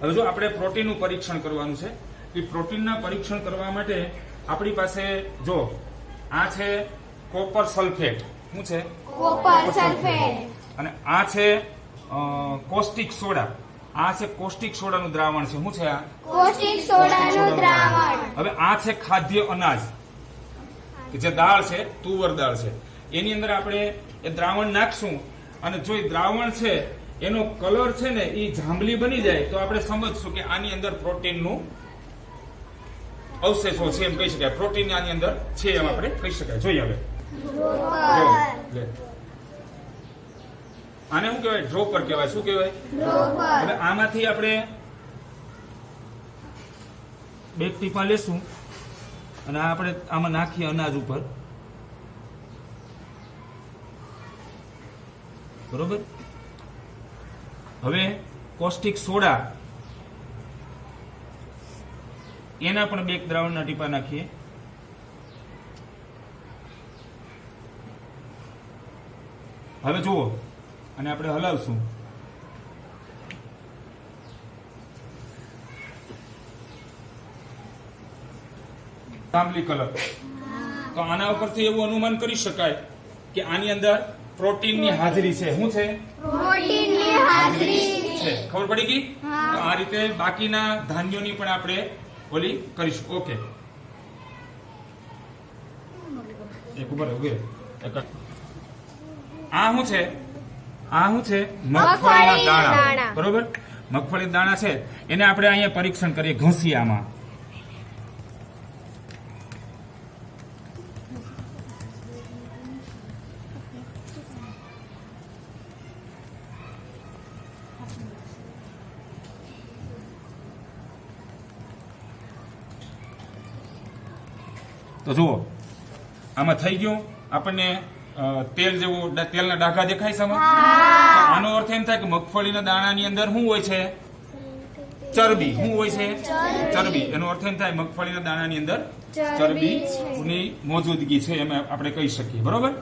હવે જો આપણે પ્રોટીનનું પરીક્ષણ કરવાનું છે એ પ્રોટીનના પરીક્ષણ કરવા માટે આપણી પાસે જો આ છે કોપર સલ્ફેટ. શું છે? Copper sulphate. અને આ છે કોસ્ટિક સોડા. આ છે કોસ્ટિક સોડાનું દ્રાવણ છે. શું છે આ? કોસ્ટિક સોડાનું દ્રાવણ. હવે આ છે ખાદ્ય અનાજ કે જે દાળ છે, તુવર દાળ છે. એની અંદર આપણે એ દ્રાવણ નાખશું અને જો એ દ્રાવણ છે એનો કલર છે ને એ જાંબલી બની જાય તો આપણે સમજશું કે આની અંદર પ્રોટીનનું અવશેષો છે એમ કહી શકાય. પ્રોટીન આની અંદર છે એમ આપણે કહી શકાય. જોઈએ હવે આને શું કહેવાય? ડ્રોપર કહેવાય. શું કહેવાય? હવે આમાંથી આપણે બે ટીપા લેશું અને આપણે આમાં નાખીએ અનાજ ઉપર. બરોબર. હવે કોસ્ટિક સોડા એના પણ બે દ્રાવણના ટીપા નાખીએ. હવે જુઓ અને આપણે હલાવશું. જાંબલી કલર. તો આના ઉપરથી એવું અનુમાન કરી શકાય કે આની અંદર પ્રોટીનની હાજરી છે. શું છે? પ્રોટીનની હાજરી છે. ખબર પડી ગઈ? તો આ રીતે બાકીના ધાન્યોની પણ આપણે ઓલી કરીશું. ઓકે. એક ઉપર ઉભી રહે. આ શું છે? આ શું છે? મગફળીના દાણા. બરોબર. મગફળી દાણા છે એને આપણે અહીંયા પરીક્ષણ કરીએ ઘસીયામાં. તો જુઓ આમાં થઈ ગયું આપણને તેલ જેવું તેલના ડાઘા દેખાય છે આમાં. તો આનો અર્થ એમ થાય કે મગફળીના દાણાની અંદર શું હોય છે? ચરબી. શું હોય છે? ચરબી. એનો અર્થ એમ થાય મગફળીના દાણાની અંદર ચરબીની મોજૂદગી છે એમ આપણે કહી શકીએ. બરોબર.